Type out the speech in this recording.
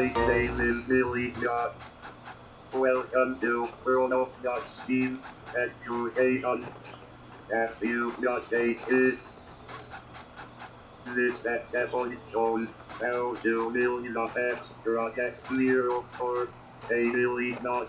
My name is RoboGuts. Welcome to RoboGuts Team Education. Have you got a kid? This episode shows how to build the extra text zero for a really not